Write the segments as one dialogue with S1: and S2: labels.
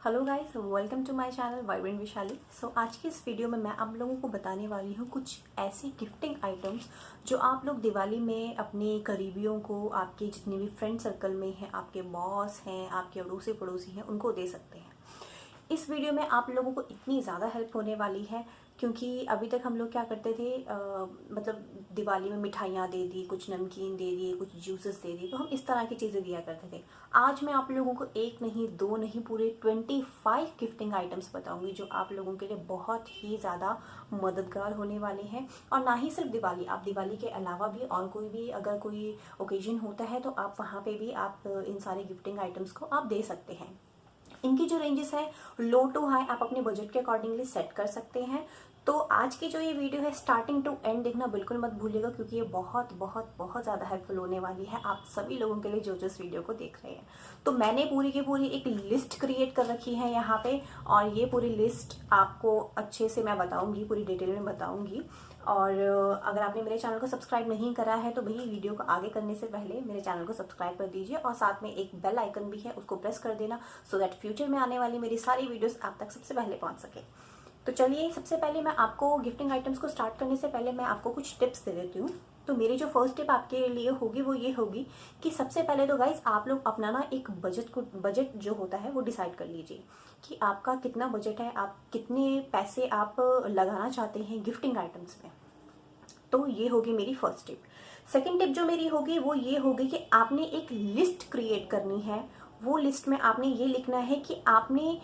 S1: Hello guys, welcome to my channel vibrant Vishali. आज की इस वीडियो में मैं आप लोगों को बताने वाली हूँ कुछ ऐसे गिफ्टिंग आइटम्स जो आप लोग दिवाली में अपने करीबियों को, आपके जितने भी फ्रेंड सर्कल में हैं, आपके बॉस हैं, आपके अड़ोसी पड़ोसी हैं, उनको दे सकते हैं। इस वीडियो में आप लोगों को इतनी ज़्यादा हेल्प होने वाली है क्योंकि अभी तक हम लोग क्या करते थे, मतलब दिवाली में मिठाइयाँ दे दी, कुछ नमकीन दे दिए, कुछ जूसेस दे दिए, तो हम इस तरह की चीज़ें दिया करते थे। आज मैं आप लोगों को एक नहीं, दो नहीं, पूरे 25 गिफ्टिंग आइटम्स बताऊंगी जो आप लोगों के लिए बहुत ही ज़्यादा मददगार होने वाले हैं। और ना ही सिर्फ दिवाली, आप दिवाली के अलावा भी और कोई भी अगर कोई ओकेजन होता है तो आप वहाँ पे भी आप इन सारे गिफ्टिंग आइटम्स को आप दे सकते हैं। इनकी जो रेंजेस है लो टू हाई आप अपने बजट के अकॉर्डिंगली सेट कर सकते हैं। तो आज की जो ये वीडियो है स्टार्टिंग टू एंड देखना बिल्कुल मत भूलिएगा क्योंकि ये बहुत बहुत बहुत ज़्यादा हेल्पफुल होने वाली है आप सभी लोगों के लिए जो जो इस वीडियो को देख रहे हैं। तो मैंने पूरी की पूरी एक लिस्ट क्रिएट कर रखी है यहाँ पे, और ये पूरी लिस्ट आपको अच्छे से मैं बताऊंगी, पूरी डिटेल में बताऊंगी। और अगर आपने मेरे चैनल को सब्सक्राइब नहीं करा है तो भाई वीडियो को आगे करने से पहले मेरे चैनल को सब्सक्राइब कर दीजिए और साथ में एक बेल आइकन भी है, उसको प्रेस कर देना सो दैट फ्यूचर में आने वाली मेरी सारी वीडियोस आप तक सबसे पहले पहुंच सके। तो चलिए, सबसे पहले मैं आपको गिफ्टिंग आइटम्स को स्टार्ट करने से पहले मैं आपको कुछ टिप्स दे देती हूँ। तो मेरी जो फर्स्ट टिप आपके लिए होगी वो ये होगी कि सबसे पहले तो गाइज आप लोग अपना ना एक बजट जो होता है वो डिसाइड कर लीजिए कि आपका कितना बजट है, आप कितने पैसे आप लगाना चाहते हैं गिफ्टिंग आइटम्स में। तो ये होगी मेरी फर्स्ट टिप। सेकंड टिप जो मेरी होगी वो ये होगी कि आपने एक लिस्ट क्रिएट करनी है। वो लिस्ट में आपने ये लिखना है कि आपने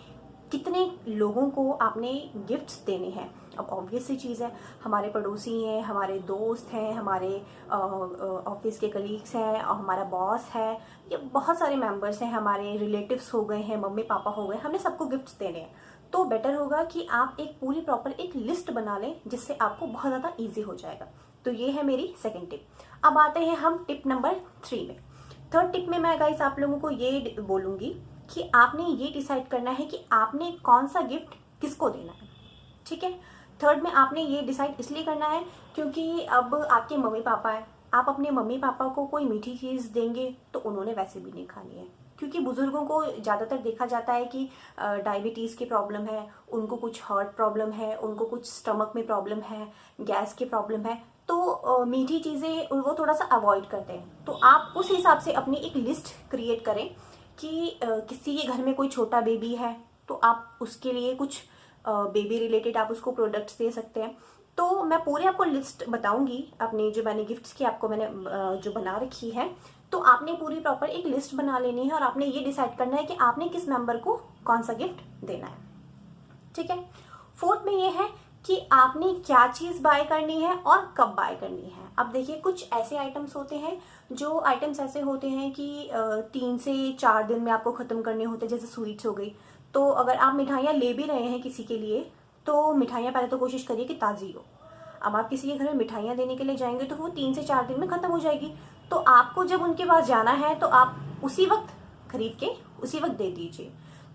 S1: कितने लोगों को आपने गिफ्ट्स देने हैं। अब ऑब्वियस सी चीज़ है, हमारे पड़ोसी हैं, हमारे दोस्त हैं, हमारे ऑफिस के कलीग्स हैं, और हमारा बॉस है, ये बहुत सारे मेंबर्स हैं, हमारे रिलेटिव्स हो गए हैं, मम्मी पापा हो गए, हमने सबको गिफ्ट्स देने हैं। तो बेटर होगा कि आप एक पूरी प्रॉपर एक लिस्ट बना लें जिससे आपको बहुत ज़्यादा ईजी हो जाएगा। तो ये है मेरी सेकेंड टिप। अब आते हैं हम टिप नंबर 3 में। थर्ड टिप में मैं गाइस आप लोगों को ये बोलूंगी कि आपने ये डिसाइड करना है कि आपने कौन सा गिफ्ट किसको देना है। ठीक है, थर्ड में आपने ये डिसाइड इसलिए करना है क्योंकि अब आपके मम्मी पापा है, आप अपने मम्मी पापा को कोई मीठी चीज़ देंगे तो उन्होंने वैसे भी नहीं खानी है, क्योंकि बुजुर्गों को ज़्यादातर देखा जाता है कि डायबिटीज़ की प्रॉब्लम है, उनको कुछ हार्ट प्रॉब्लम है, उनको कुछ स्टमक में प्रॉब्लम है, गैस की प्रॉब्लम है, तो मीठी चीज़ें वो थोड़ा सा अवॉइड करते हैं। तो आप उस हिसाब से अपनी एक लिस्ट क्रिएट करें कि किसी के घर में कोई छोटा बेबी है तो आप उसके लिए कुछ बेबी रिलेटेड आप उसको प्रोडक्ट्स दे सकते हैं। तो मैं पूरे आपको लिस्ट बताऊंगी अपने जो मैंने गिफ्ट्स की आपको मैंने जो बना रखी है। तो आपने पूरी प्रॉपर एक लिस्ट बना लेनी है और आपने ये डिसाइड करना है कि आपने किस मेंबर को कौन सा गिफ्ट देना है। ठीक है, फोर्थ में ये है कि आपने क्या चीज बाय करनी है और कब बाय करनी है। अब देखिए, कुछ ऐसे आइटम्स होते हैं, जो आइटम्स ऐसे होते हैं कि 3 से 4 दिन में आपको खत्म करने होते हैं, जैसे स्वीट्स हो गई। तो अगर आप मिठाइयाँ ले भी रहे हैं किसी के लिए तो मिठाइयाँ पहले तो कोशिश करिए कि ताज़ी हो। अब आप किसी के घर में मिठाइयाँ देने के लिए जाएंगे तो वो 3 से 4 दिन में खत्म हो जाएगी। तो आपको जब उनके पास जाना है तो आप उसी वक्त खरीद के उसी वक्त दे दीजिए।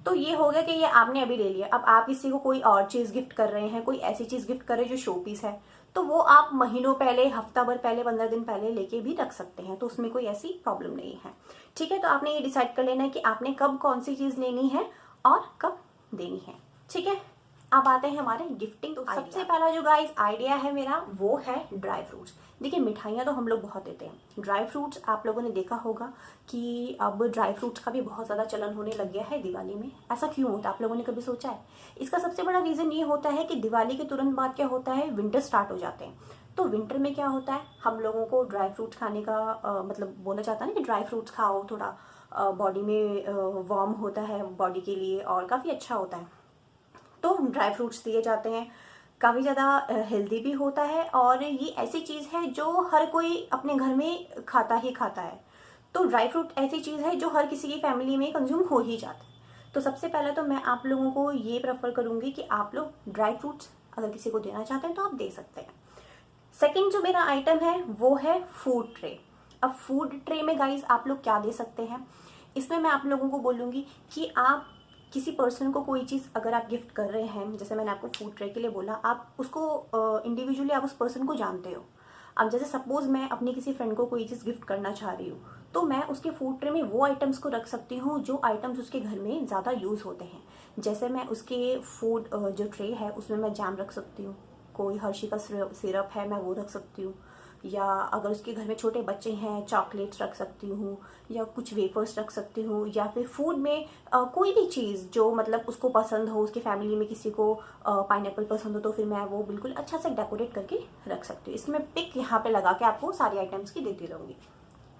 S1: तो ये हो गया कि ये आपने अभी ले लिया। अब आप किसी को कोई और चीज गिफ्ट कर रहे हैं, कोई ऐसी चीज गिफ्ट कर रहे हैं जो शो पीस है, तो वो आप महीनों पहले, हफ्ता भर पहले, 15 दिन पहले लेके भी रख सकते हैं, तो उसमें कोई ऐसी प्रॉब्लम नहीं है। ठीक है, तो आपने ये डिसाइड कर लेना है कि आपने कब कौन सी चीज लेनी है और कब देनी है। ठीक है, अब आते हैं हमारे गिफ्टिंग। तो सबसे पहला जो गाइस आइडिया है मेरा वो है ड्राई फ्रूट्स। देखिए, मिठाइयाँ तो हम लोग बहुत देते हैं, ड्राई फ्रूट्स आप लोगों ने देखा होगा कि अब ड्राई फ्रूट्स का भी बहुत ज़्यादा चलन होने लग गया है दिवाली में। ऐसा क्यों होता है, आप लोगों ने कभी सोचा है? इसका सबसे बड़ा रीज़न ये होता है कि दिवाली के तुरंत बाद क्या होता है, विंटर स्टार्ट हो जाते हैं। तो विंटर में क्या होता है, हम लोगों को ड्राई फ्रूट्स खाने का मतलब बोला जाता है ना कि ड्राई फ्रूट्स खाओ, थोड़ा बॉडी में वार्म होता है बॉडी के लिए और काफ़ी अच्छा होता है। तो ड्राई फ्रूट्स दिए जाते हैं, काफ़ी ज़्यादा हेल्दी भी होता है और ये ऐसी चीज़ है जो हर कोई अपने घर में खाता ही खाता है। तो ड्राई फ्रूट ऐसी चीज़ है जो हर किसी की फैमिली में कंज्यूम हो ही जाता है। तो सबसे पहले तो मैं आप लोगों को ये प्रेफर करूँगी कि आप लोग ड्राई फ्रूट्स अगर किसी को देना चाहते हैं तो आप दे सकते हैं। सेकेंड जो मेरा आइटम है वो है फूड ट्रे। अब फूड ट्रे में गाइज आप लोग क्या दे सकते हैं, इसमें मैं आप लोगों को बोलूँगी कि आप किसी पर्सन को कोई चीज़ अगर आप गिफ्ट कर रहे हैं, जैसे मैंने आपको फूड ट्रे के लिए बोला, आप उसको इंडिविजुअली आप उस पर्सन को जानते हो। अब जैसे सपोज मैं अपनी किसी फ्रेंड को कोई चीज़ गिफ्ट करना चाह रही हूँ, तो मैं उसके फूड ट्रे में वो आइटम्स को रख सकती हूँ जो आइटम्स उसके घर में ज़्यादा यूज़ होते हैं। जैसे मैं उसके फूड जो ट्रे है उसमें मैं जैम रख सकती हूँ, कोई हर्शी का सिरप है मैं वो रख सकती हूँ, या अगर उसके घर में छोटे बच्चे हैं चॉकलेट्स रख सकती हूँ, या कुछ वेफर्स रख सकती हूँ, या फिर फूड में कोई भी चीज़ जो मतलब उसको पसंद हो, उसकी फैमिली में किसी को पाइनएप्पल पसंद हो तो फिर मैं वो बिल्कुल अच्छा से डेकोरेट करके रख सकती हूँ। इसमें मैं पिक यहाँ पे लगा के आपको सारी आइटम्स की देती रहूँगी,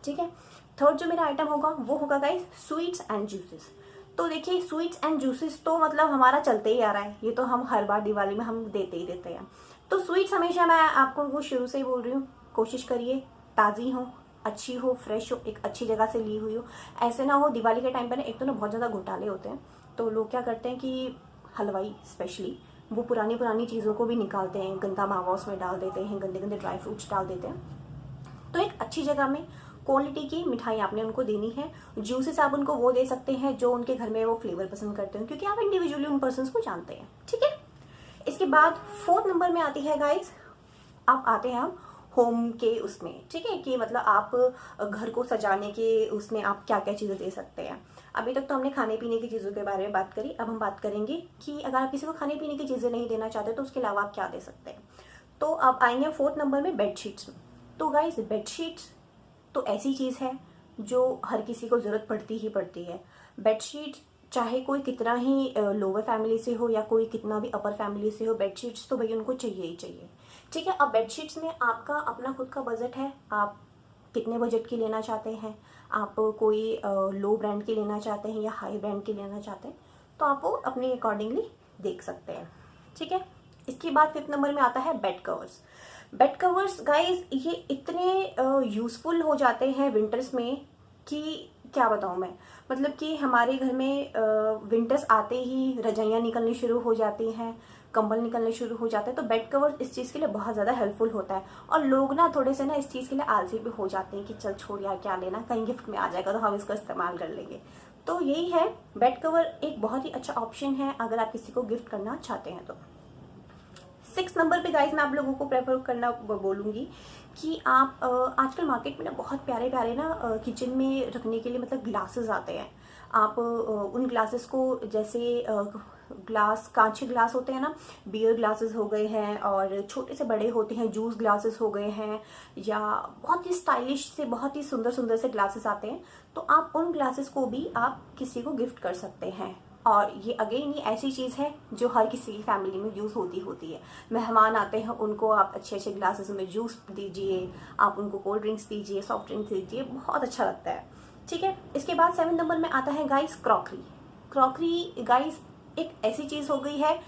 S1: ठीक है। थर्ड जो मेरा आइटम होगा वो होगा गाइस स्वीट्स एंड जूसेस। तो देखिए स्वीट्स एंड जूसेस तो मतलब हमारा चलते ही आ रहा है, ये तो हम हर बार दिवाली में हम देते ही देते हैं। तो स्वीट्स हमेशा मैं आपको वो शुरू से ही बोल रही हूँ, कोशिश करिए ताज़ी हो, अच्छी हो, फ्रेश हो, एक अच्छी जगह से ली हुई हो। ऐसे ना हो दिवाली के टाइम पर ना एक तो ना बहुत ज़्यादा घोटाले होते हैं, तो लोग क्या करते हैं कि हलवाई स्पेशली वो पुरानी पुरानी चीज़ों को भी निकालते हैं, गंदा मावा उसमें डाल देते हैं, गंदे गंदे ड्राई फ्रूट्स डाल देते हैं। तो एक अच्छी जगह में क्वालिटी की मिठाई आपने उनको देनी है। जूसेस आप उनको वो दे सकते हैं जो उनके घर में वो फ्लेवर पसंद करते हैं, क्योंकि आप इंडिविजुअली उन पर्सन को जानते हैं, ठीक है। इसके बाद फोर्थ नंबर में आती है गाइस, आप आते हैं हम होम के उसमें, ठीक है, कि मतलब आप घर को सजाने के उसमें आप क्या क्या चीज़ें दे सकते हैं। अभी तक तो हमने खाने पीने की चीज़ों के बारे में बात करी, अब हम बात करेंगे कि अगर आप किसी को खाने पीने की चीज़ें नहीं देना चाहते तो उसके अलावा आप क्या दे सकते हैं। तो अब आएंगे फोर्थ नंबर में बेडशीट्स में। तो गाइस बेडशीट्स तो ऐसी चीज़ है जो हर किसी को ज़रूरत पड़ती ही पड़ती है। बेडशीट चाहे कोई कितना ही लोअर फैमिली से हो या कोई कितना भी अपर फैमिली से हो, बेडशीट्स तो भाई उनको चाहिए ही चाहिए, ठीक है। अब बेडशीट्स में आपका अपना खुद का बजट है, आप कितने बजट की लेना चाहते हैं, आप कोई लो ब्रांड की लेना चाहते हैं या हाई ब्रांड की लेना चाहते हैं, तो आप वो अपने अकॉर्डिंगली देख सकते हैं, ठीक है। इसके बाद फिफ्थ नंबर में आता है bed covers. Bed covers guys ये इतने यूज़फुल हो जाते हैं विंटर्स में कि क्या बताऊँ मैं, मतलब कि हमारे घर में विंटर्स आते ही रजाइयाँ निकलनी शुरू हो जाती हैं, कंबल निकलने शुरू हो जाते हैं। तो बेड कवर इस चीज़ के लिए बहुत ज़्यादा हेल्पफुल होता है। और लोग ना थोड़े से ना इस चीज़ के लिए आलसी भी हो जाते हैं कि चल छोड़ यार क्या लेना, कहीं गिफ्ट में आ जाएगा तो हम इसका इस्तेमाल कर लेंगे। तो यही है, बेड कवर एक बहुत ही अच्छा ऑप्शन है अगर आप किसी को गिफ्ट करना चाहते हैं तो। 6 नंबर पे गाइज मैं आप लोगों को प्रेफर करना बोलूँगी कि आप आजकल मार्केट में ना बहुत प्यारे प्यारे ना किचन में रखने के लिए मतलब ग्लासेस आते हैं। आप उन ग्लासेस को जैसे ग्लास कांच के ग्लास होते हैं ना, बियर ग्लासेस हो गए हैं, और छोटे से बड़े होते हैं जूस ग्लासेस हो गए हैं, या बहुत ही स्टाइलिश से बहुत ही सुंदर सुंदर से ग्लासेस आते हैं। तो आप उन ग्लासेस को भी आप किसी को गिफ्ट कर सकते हैं। और ये अगेन ये ऐसी चीज़ है जो हर किसी की फैमिली में यूज़ होती है। मेहमान आते हैं उनको आप अच्छे अच्छे ग्लासेस में जूस दीजिए, आप उनको कोल्ड ड्रिंक्स दीजिए, सॉफ्ट ड्रिंक्स दीजिए, बहुत अच्छा लगता है, ठीक है। इसके बाद 7 नंबर में आता है गाइस क्रॉकरी। क्रॉकरी गाइस एक ऐसी चीज़ हो गई है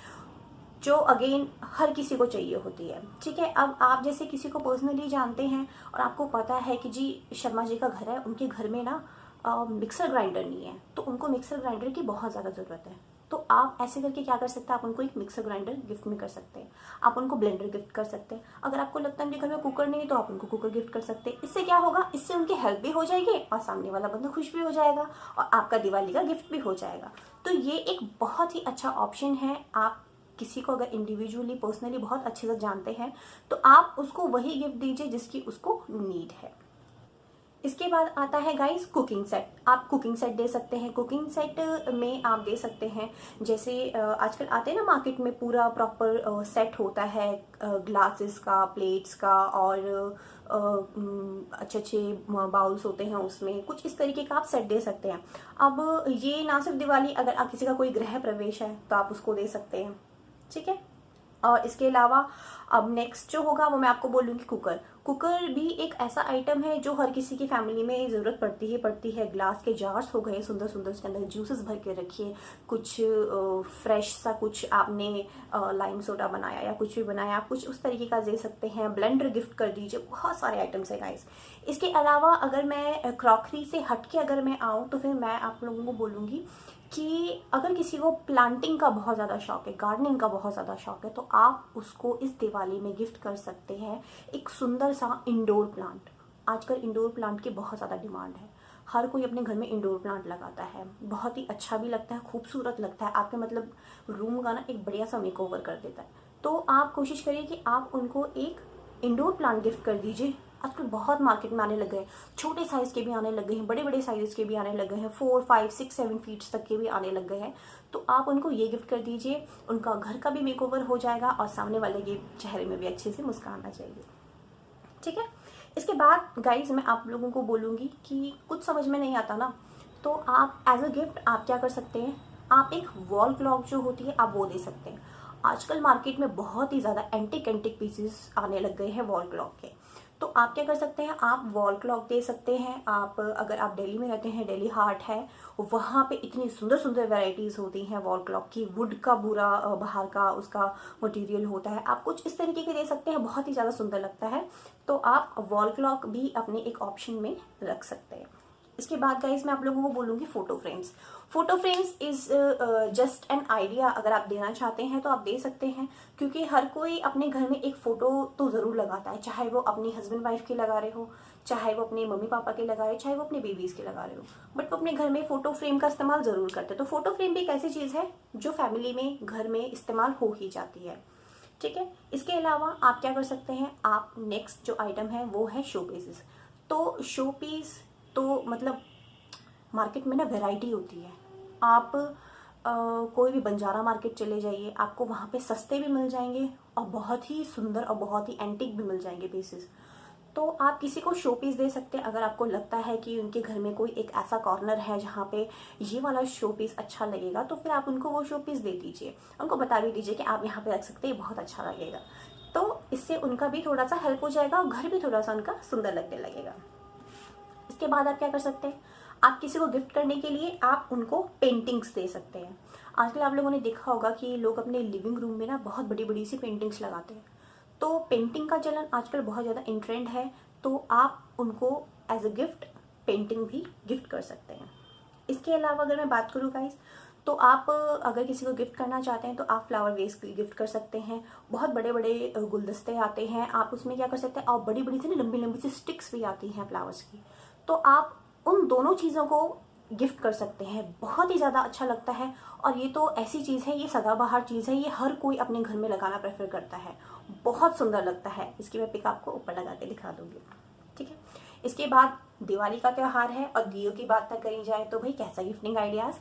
S1: जो अगेन हर किसी को चाहिए होती है, ठीक है। अब आप जैसे किसी को पर्सनली जानते हैं और आपको पता है कि जी शर्मा जी का घर है, उनके घर में ना मिक्सर ग्राइंडर नहीं है, तो उनको मिक्सर ग्राइंडर की बहुत ज़्यादा ज़रूरत है। तो आप ऐसे करके क्या कर सकते हैं, आप उनको एक मिक्सर ग्राइंडर गिफ्ट में कर सकते हैं, आप उनको ब्लेंडर गिफ्ट कर सकते हैं। अगर आपको लगता है उनके घर में कुकर नहीं है तो आप उनको कुकर गिफ्ट कर सकते हैं। इससे क्या होगा, इससे उनकी हेल्प भी हो जाएगी और सामने वाला बंदा खुश भी हो जाएगा और आपका दिवाली का गिफ्ट भी हो जाएगा। तो ये एक बहुत ही अच्छा ऑप्शन है। आप किसी को अगर इंडिविजुअली पर्सनली बहुत अच्छे से जानते हैं तो आप उसको वही गिफ्ट दीजिए जिसकी उसको नीड है। इसके बाद आता है गाइस कुकिंग सेट। आप कुकिंग सेट दे सकते हैं। कुकिंग सेट में आप दे सकते हैं जैसे आजकल आते हैं ना मार्केट में पूरा प्रॉपर सेट होता है ग्लासेस का, प्लेट्स का, और अच्छे अच्छे बाउल्स होते हैं उसमें, कुछ इस तरीके का आप सेट दे सकते हैं। अब ये ना सिर्फ दिवाली, अगर आप किसी का कोई गृह प्रवेश है तो आप उसको दे सकते हैं, ठीक है। और इसके अलावा अब नेक्स्ट जो होगा वो मैं आपको बोलूँगी कुकर। कुकर भी एक ऐसा आइटम है जो हर किसी की फैमिली में ज़रूरत पड़ती ही पड़ती है। ग्लास के जार्स हो गए सुंदर सुंदर, उसके अंदर जूसेस भर के रखिए, कुछ फ्रेश सा कुछ आपने लाइम सोडा बनाया या कुछ भी बनाया, आप कुछ उस तरीके का दे सकते हैं। ब्लेंडर गिफ्ट कर दीजिए, बहुत सारे आइटम्स है गाइस। इसके अलावा अगर मैं क्रॉकरी से हट के अगर मैं आऊँ तो फिर मैं आप लोगों को बोलूँगी कि अगर किसी को प्लांटिंग का बहुत ज़्यादा शौक है, गार्डनिंग का बहुत ज़्यादा शौक है, तो आप उसको इस दिवाली में गिफ्ट कर सकते हैं एक सुंदर सा इंडोर प्लांट। आजकल इंडोर प्लांट की बहुत ज़्यादा डिमांड है, हर कोई अपने घर में इंडोर प्लांट लगाता है, बहुत ही अच्छा भी लगता है, खूबसूरत लगता है, आपके मतलब रूम का ना एक बढ़िया सा मेकओवर कर देता है। तो आप कोशिश करिए कि आप उनको एक इंडोर प्लांट गिफ्ट कर दीजिए, आजकल बहुत मार्केट में आने लग गए हैं, छोटे साइज़ के भी आने लग गए हैं, बड़े बड़े साइज़ के भी आने लग गए हैं, 4, 5, 6, 7 फीट्स तक के भी आने लग गए हैं। तो आप उनको ये गिफ्ट कर दीजिए, उनका घर का भी मेकओवर हो जाएगा और सामने वाले के चेहरे में भी अच्छे से मुस्कान आ जाएगी। ठीक है। इसके बाद गाइज मैं आप लोगों को बोलूँगी कि कुछ समझ में नहीं आता ना, तो आप एज अ गिफ्ट आप क्या कर सकते हैं, आप एक वॉल क्लॉक जो होती है आप वो दे सकते हैं। आजकल मार्केट में बहुत ही ज़्यादा एंटिक पीसेस आने लग गए हैं वॉल क्लॉक के। तो आप क्या कर सकते हैं, आप वॉल क्लॉक दे सकते हैं। आप अगर आप दिल्ली में रहते हैं, दिल्ली हार्ट है, वहाँ पे इतनी सुंदर सुंदर वैरायटीज़ होती हैं वॉल क्लॉक की। वुड का पूरा बाहर का उसका मटेरियल होता है, आप कुछ इस तरीके के दे सकते हैं, बहुत ही ज़्यादा सुंदर लगता है। तो आप वॉल क्लॉक भी अपने एक ऑप्शन में रख सकते हैं। इसके बाद गाइज मैं आप लोगों को बोलूँगी photo frames. Photo frames is just an idea, अगर आप देना चाहते हैं तो आप दे सकते हैं, क्योंकि हर कोई अपने घर में एक फ़ोटो तो ज़रूर लगाता है, चाहे वो अपनी हस्बैंड वाइफ की लगा रहे हो, चाहे वो अपने मम्मी पापा के लगा रहे हो, चाहे वो अपने बेबीज़ के लगा रहे हो, बट वो अपने घर में फ़ोटो फ्रेम का इस्तेमाल ज़रूर करते हैं। तो फ़ोटो फ्रेम भी एक ऐसी चीज़ है जो फैमिली में घर में इस्तेमाल हो ही जाती है। ठीक है। इसके अलावा आप क्या कर सकते हैं, आप नेक्स्ट जो आइटम है वो है शो पीसेस। तो शो पीस तो मतलब मार्केट में ना वैरायटी होती है। आप कोई भी बंजारा मार्केट चले जाइए, आपको वहाँ पे सस्ते भी मिल जाएंगे और बहुत ही सुंदर और बहुत ही एंटीक भी मिल जाएंगे पीसेस। तो आप किसी को शो पीस दे सकते हैं, अगर आपको लगता है कि उनके घर में कोई एक ऐसा कॉर्नर है जहाँ पे ये वाला शो पीस अच्छा लगेगा, तो फिर आप उनको वो शो पीस दे दीजिए, उनको बता भी दीजिए कि आप यहाँ पे रख सकते हैं, बहुत अच्छा लगेगा। तो इससे उनका भी थोड़ा सा हेल्प हो जाएगा और घर भी थोड़ा सा उनका सुंदर लगने लगेगा। इसके बाद आप क्या कर सकते हैं, आप किसी को गिफ्ट करने के लिए आप उनको पेंटिंग्स दे सकते हैं। आजकल आप लोगों ने देखा होगा कि लोग अपने लिविंग रूम में ना बहुत बड़ी बड़ी सी पेंटिंग्स लगाते हैं। तो पेंटिंग का चलन आजकल बहुत ज़्यादा इन ट्रेंड है, तो आप उनको एज अ गिफ्ट पेंटिंग भी गिफ्ट कर सकते हैं। इसके अलावा अगर मैं बात करूँ गाइस, तो आप अगर किसी को गिफ्ट करना चाहते हैं तो आप फ्लावर वेस गिफ्ट कर सकते हैं। बहुत बड़े बड़े गुलदस्ते आते हैं, आप उसमें क्या कर सकते हैं, और बड़ी बड़ी सी ना लंबी लंबी सी स्टिक्स भी आती हैं फ्लावर्स की, तो आप उन दोनों चीज़ों को गिफ्ट कर सकते हैं। बहुत ही ज़्यादा अच्छा लगता है, और ये तो ऐसी चीज़ है, ये सदाबहार चीज़ है, ये हर कोई अपने घर में लगाना प्रेफर करता है, बहुत सुंदर लगता है। इसकी मैं पिक आपको ऊपर लगा के दिखा दूंगी। ठीक है। इसके बाद दिवाली का त्यौहार है और दियों की बात तक करी जाए तो भाई कैसा गिफ्टिंग आइडियाज़,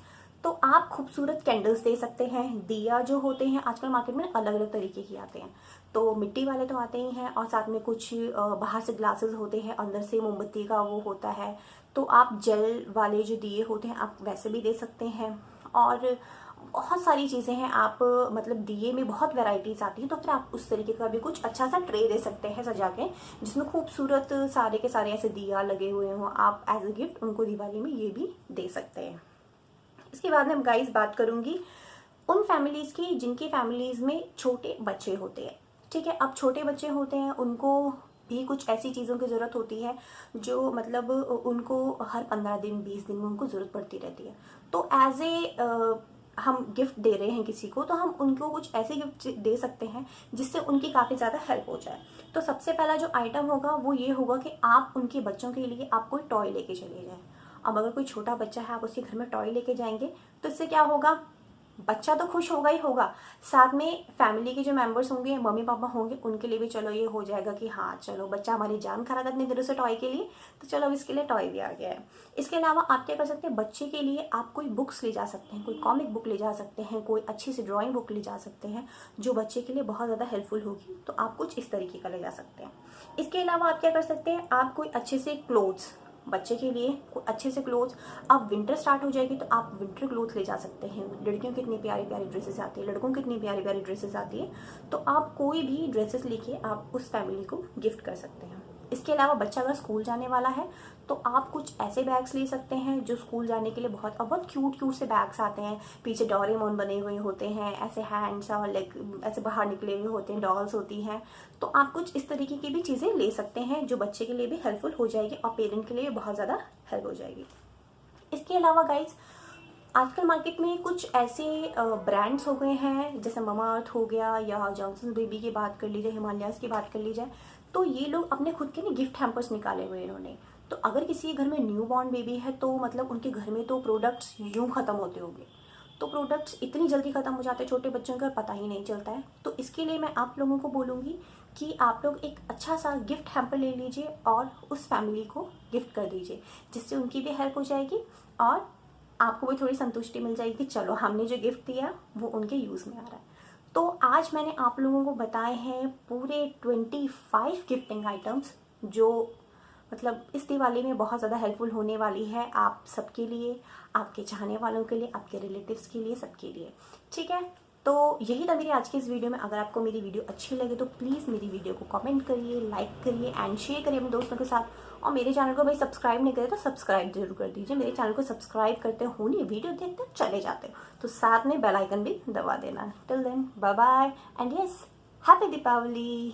S1: तो आप खूबसूरत कैंडल्स दे सकते हैं। दिया जो होते हैं आजकल मार्केट में अलग अलग तरीके के आते हैं, तो मिट्टी वाले तो आते ही हैं, और साथ में कुछ बाहर से ग्लासेस होते हैं, अंदर से मोमबत्ती का वो होता है। तो आप जेल वाले जो दिए होते हैं आप वैसे भी दे सकते हैं। और बहुत सारी चीज़ें हैं, आप मतलब दिए में बहुत वैरायटीज़ आती है, तो फिर आप उस तरीके का भी कुछ अच्छा सा ट्रे दे सकते हैं सजा के, जिसमें खूबसूरत सारे के सारे ऐसे दिया लगे हुए हों। आप एज अ गिफ्ट उनको दिवाली में ये भी दे सकते हैं। इसके बाद में गाइस बात करूँगी उन फैमिलीज़ की जिनकी फैमिलीज़ में छोटे बच्चे होते हैं। ठीक है। अब छोटे बच्चे होते हैं, उनको भी कुछ ऐसी चीज़ों की ज़रूरत होती है जो मतलब उनको हर 15 दिन 20 दिन में उनको ज़रूरत पड़ती रहती है। तो एज ए हम गिफ्ट दे रहे हैं किसी को, तो हम उनको कुछ ऐसे गिफ्ट दे सकते हैं जिससे उनकी काफ़ी ज़्यादा हेल्प हो जाए। तो सबसे पहला जो आइटम होगा वो ये होगा कि आप उनके बच्चों के लिए आप कोई टॉय लेके चले जाएं। अब अगर कोई छोटा बच्चा है, आप उसके घर में टॉय लेके जाएंगे, तो इससे क्या होगा, बच्चा तो खुश होगा ही होगा, साथ में फैमिली के जो मेंबर्स होंगे, मम्मी पापा होंगे, उनके लिए भी चलो ये हो जाएगा कि हाँ चलो बच्चा हमारी जान खा रहा था इतने दिनों से टॉय के लिए, तो चलो अब इसके लिए टॉय भी आ गया है। इसके अलावा आप क्या कर सकते हैं, बच्चे के लिए आप कोई बुक्स ले जा सकते हैं, कोई कॉमिक बुक ले जा सकते हैं, कोई अच्छी सी ड्राइंग बुक ले जा सकते हैं जो बच्चे के लिए बहुत ज़्यादा हेल्पफुल होगी। तो आप कुछ इस तरीके का ले जा सकते हैं। इसके अलावा आप क्या कर सकते हैं, आप कोई अच्छे से क्लोथ्स बच्चे के लिए, अच्छे से क्लोथ्स, अब विंटर स्टार्ट हो जाएगी तो आप विंटर क्लोथ ले जा सकते हैं। लड़कियों की इतनी प्यारी प्यारी ड्रेसेस आती है, लड़कों की इतनी प्यारी प्यारी ड्रेसेस आती है, तो आप कोई भी ड्रेसेस लेके आप उस फैमिली को गिफ्ट कर सकते हैं। इसके अलावा बच्चा अगर स्कूल जाने वाला है तो आप कुछ ऐसे बैग्स ले सकते हैं जो स्कूल जाने के लिए बहुत क्यूट क्यूट से बैग्स आते हैं, पीछे डोरेमोन बने हुए होते हैं, ऐसे हैंड्स और लेग ऐसे बाहर निकले हुए होते हैं, डॉल्स होती हैं। तो आप कुछ इस तरीके की भी चीज़ें ले सकते हैं जो बच्चे के लिए भी हेल्पफुल हो जाएगी और पेरेंट के लिए भी बहुत ज़्यादा हेल्प हो जाएगी। इसके अलावा गाइज आजकल मार्केट में कुछ ऐसे ब्रांड्स हो गए हैं, जैसे ममा अर्थ हो गया या जॉनसन बेबी की बात कर लीजिए, हिमालयाज़ की बात कर लीजिए, तो ये लोग अपने खुद के ना गिफ्ट हैम्पर्स निकाले हुए इन्होंने। तो अगर किसी घर में न्यू बॉर्न बेबी है तो मतलब उनके घर में तो प्रोडक्ट्स यूँ ख़त्म होते होंगे, तो प्रोडक्ट्स इतनी जल्दी ख़त्म हो जाते हैं छोटे बच्चों का, पता ही नहीं चलता है। तो इसके लिए मैं आप लोगों को बोलूँगी कि आप लोग एक अच्छा सा गिफ्ट हैम्पर ले लीजिए और उस फैमिली को गिफ्ट कर दीजिए, जिससे उनकी भी हेल्प हो जाएगी और आपको भी थोड़ी संतुष्टि मिल जाएगी कि चलो हमने जो गिफ्ट दिया वो उनके यूज़ में आ रहा है। तो आज मैंने आप लोगों को बताए हैं पूरे 25 गिफ्टिंग आइटम्स जो मतलब इस दिवाली में बहुत ज़्यादा हेल्पफुल होने वाली है आप सबके लिए, आपके चाहने वालों के लिए, आपके रिलेटिव्स के लिए, सबके लिए। ठीक है, तो यही था मेरी आज की इस वीडियो में। अगर आपको मेरी वीडियो अच्छी लगे तो प्लीज़ मेरी वीडियो को कमेंट करिए, लाइक करिए एंड शेयर करिए अपने दोस्तों के साथ। और मेरे चैनल को भाई सब्सक्राइब नहीं करे तो सब्सक्राइब जरूर कर दीजिए। मेरे चैनल को सब्सक्राइब करते हो नहीं, वीडियो देखते चले जाते हो तो साथ में बेल आइकन भी दबा देना। Till then bye bye and yes, happy Deepawali.